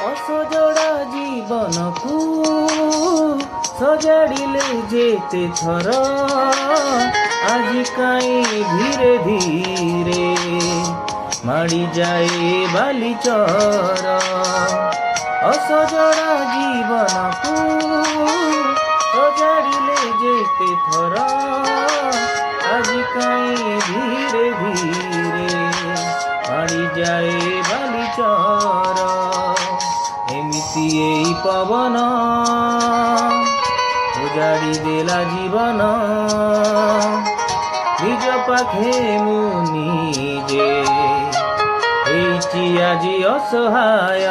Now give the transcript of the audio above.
ଅସଜଡ଼ା ଜୀବନକୁ ସଜାଡ଼ିଲେ ଯେତେ ଥର ଆଜି କାଇଁ ଧୀରେ ଧୀରେ ମାଡ଼ିଯାଏ ବାଲିଚର। ଅସଜଡ଼ା ଜୀବନକୁ ସଜାଡ଼ିଲେ ଯେତେ ଥର ଆଜି କାଇଁ ଧୀରେ ଧୀରେ ମାଡ଼ିଯାଏ ବାଲିଚର। ଏମିତି ଏଇ ପବନ ଉଜାଡ଼ି ଦେଲା ଜୀବନ, ନିଜ ପାଖେ ମୁଁ ନିଜେ ହେଇଛି ଆଜି ଅସହାୟ।